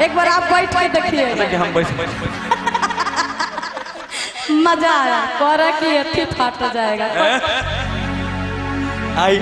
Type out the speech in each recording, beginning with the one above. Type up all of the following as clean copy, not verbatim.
एक बार आप बैठ के देखिए। हम बैठ मजा आया कोरा की अथी फाट जाएगा। आई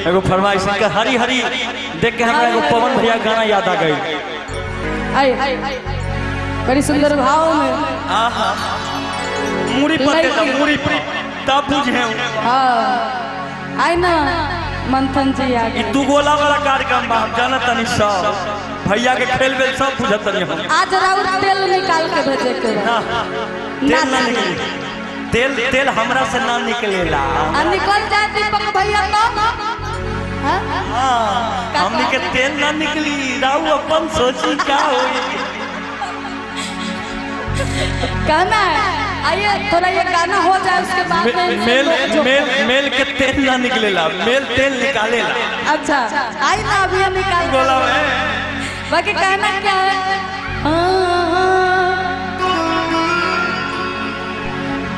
एगो फरमाइश का हरी हरी देख के हमरा एगो पवन भैया गाना याद आ गई। आई बड़ी सुंदर भाव में मूरी पत्ते तब मूरी तब बुझे। हां आई ना मंथन जी आ गए। दू गोला वाला कार्यक्रम बा हम जानत तनी सब भैया के खेल बेल सब बुझत तनी हम। आज राउर तेल निकाल के भेजे के ना तेल ना निकली तेल हमरा से ना निकलेला। निकल जाए दीपक भैया तो हां हमनी के तेल ना निकली राउ अपन सोची का होई। कहना है आइए थोड़ा ये गाना हो जाए उसके बाद मेल के तेल ना निकलेला मेल तेल निकालेला। अच्छा आई ना अभी निकाल बोला है बाकी कहना क्या है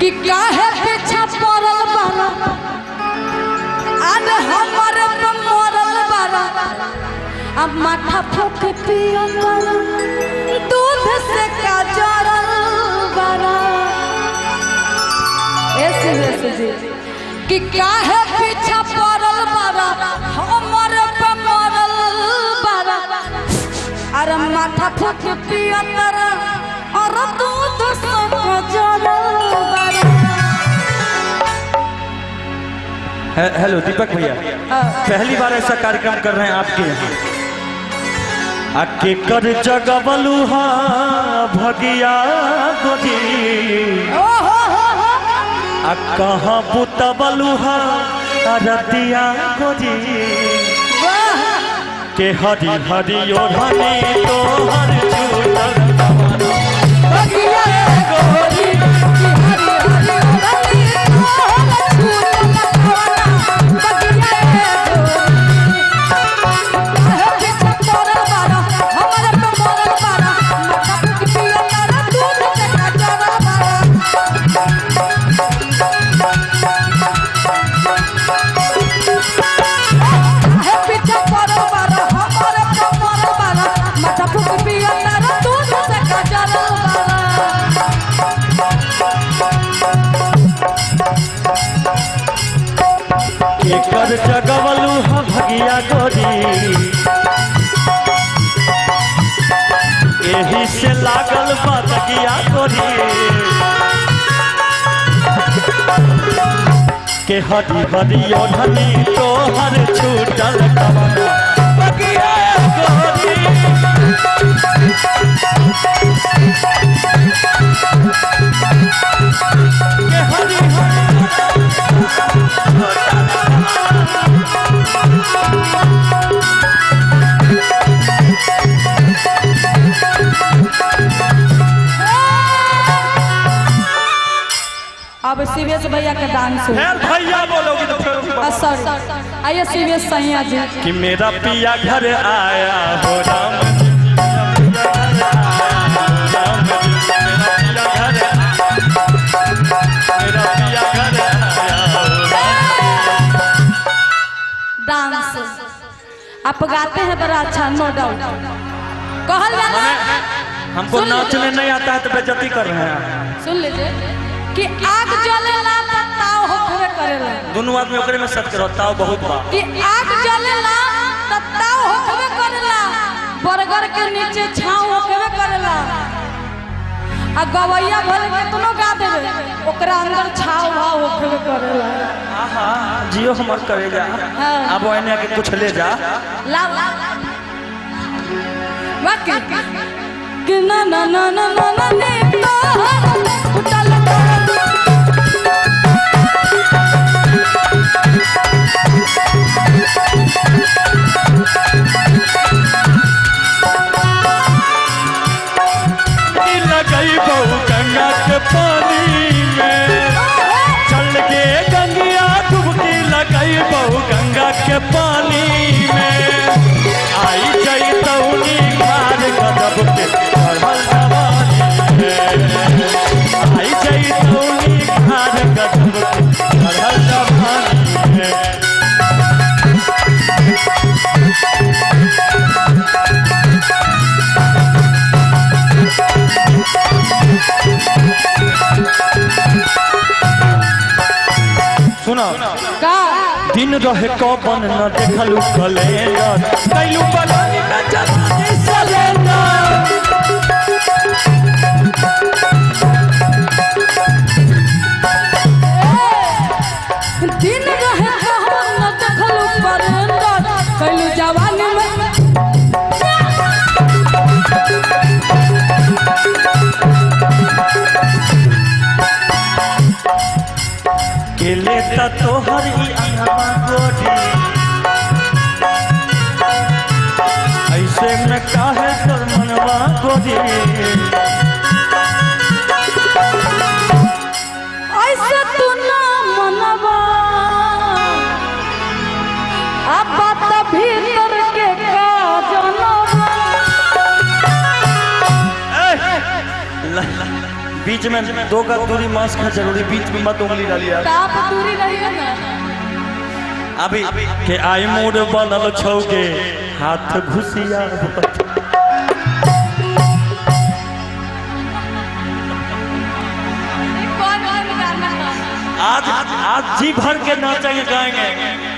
कि काहे पीछा पड़ल बारा आज हमारे पे मरल बारा अब माथा फूक पियो बारा दूध से का जरल बारा ऐसे जी कि काहे पीछा पड़ल बारा हमारे पे मरल बारा अरे माथा फूक पियो बारा और दूध से का जरल बारा। हेलो दीपक भैया पहली बार ऐसा कार्यक्रम कर रहे हैं आपके यहाँ। आके कर जगबलू हा भगिया गोरी आ कहाँ बुतबलू हा रतिया गोरी के हरी हरी ओढ़नी तो हर छूटल भगिया गोरी कर जगवलू हा भगिया गोरी यही से लागल बगिया गोरी के हरी हरी ओढ़नी तो हर छूटल बगिया गोरी के हरी अब सीवीएस भैया का डांस है। भैया बोलोगी तो फिर सॉरी आइए सीवीएस सैया जी कि मेरा पिया घर आया हो राम डांस आप गाते हैं बड़ा अच्छा नो डाउट कहल जाला हमको नाचने नहीं आता है तो बेइज्जती कर रहे हैं। सुन लीजिए कि आग जलेला त ताव होखबे करेला दोनों आदमी ओकरे में सच करो ताव बहुत बा कि आग जलेला त ताव होखबे करेला बरगर के नीचे छाव होखबे करेला आ गवैया भले केतनो गा देबे ओकरा अंदर छाव भाव होखबे करेला। आहा जियो हमर करे जा अब एने के कुछ ले जा ला वाकई कि ना ना ना ना ना ने उठल लगई बहु गंगा के पानी में चल के गंगिया डुबकी लगई बहु गंगा के पानी में आई जई तौनी मार गजब के बढ़ल जवानी में आई जई तौनी मार गजब के बढ़ल जवानी में। दिन रहे कौन न देखलू कैलेंडर कैलू बगानी में जवानी सिलेंडर दिन रहे कौन न देखलू कैलेंडर कैलू जवानी में केले ता तोहर ही अनवा गोरी ऐसे में काहे तोर मनवा गोरी ऐसे तू ना मनवा अब बात भीतर के का जनवा बीच में 2 का दूरी मास्क है जरूरी बीच में मत उंगली डालिए आप दूरी रहिए ना अभी के आई मूड बनल छौके हाथ घुसिया आज जी भर के नाचेंगे गाएंगे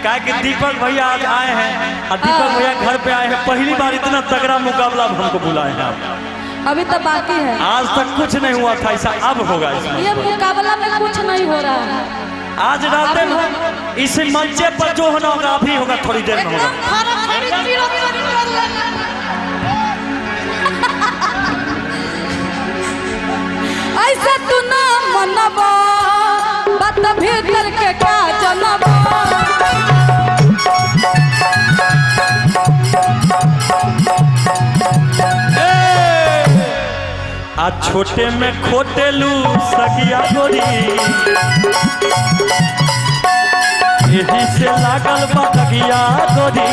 क्या कि दीपक भैया आज आए हैं और दीपक भैया घर पे आए हैं पहली बार इतना तगड़ा मुकाबला हमको बुलाए हैं आप अभी तो बाकी है आज तक कुछ नहीं हुआ था ऐसा अब होगा इसमें ये मुकाबला में कुछ नहीं हो रहा है आज रात में इस मंचे पर जो होना होगा अभी होगा थोड़ी देर में होगा ऐसे तू ना मनवा बात भीतर के का जनवा आज छोटे में खोटेलू सगिया गोरी यही से लागल बगिया गोरी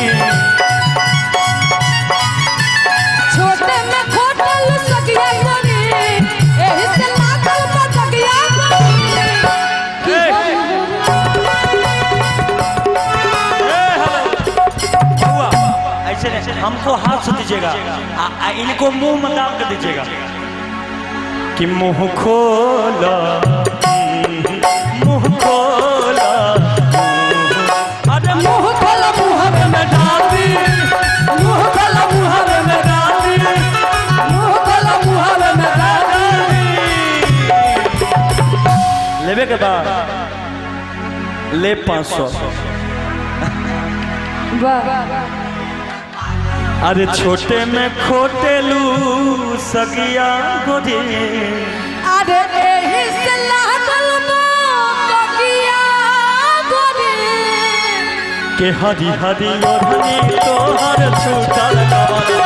छोटे में खोटेलू सगिया गोरी यही से लागल बगिया गोरी ऐसे हमको हाथ से दीजिएगा इनको मुंह में डाल कर दीजिएगा कि मुंह खोला मुंह खोला अरे मुंह खोला मुहर में डाल दी मुंह खोला मुहर में डाल दी मुंह खोला मुहर में डाल दी लेवे के बाद ले 500 अरे छोटे में खोटेलू सगिया गोरी अरे एही से लागल बगिया गोरी के हरी हरी ओढ़नी तोहर छूटल गोरी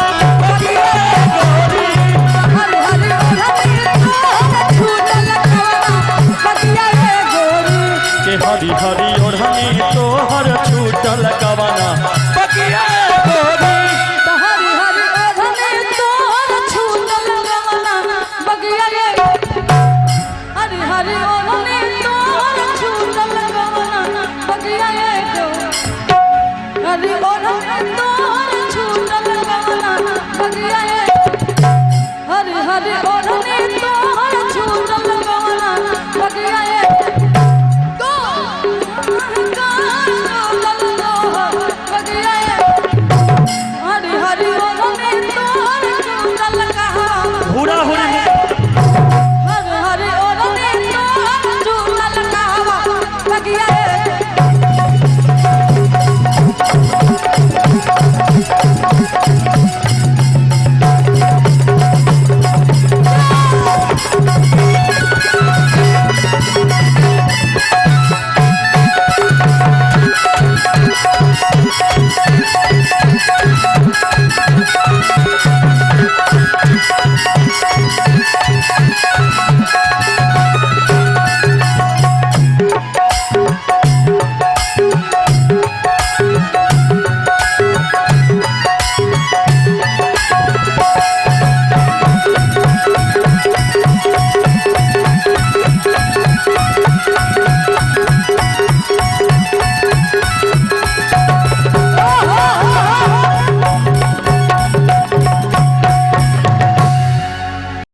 हरी हरी ओढ़नी तोहर छूटल बगिया गोरी के हरी हरी ओढ़नी तोहर छूटल कवना बगिया गोरी हरी हरी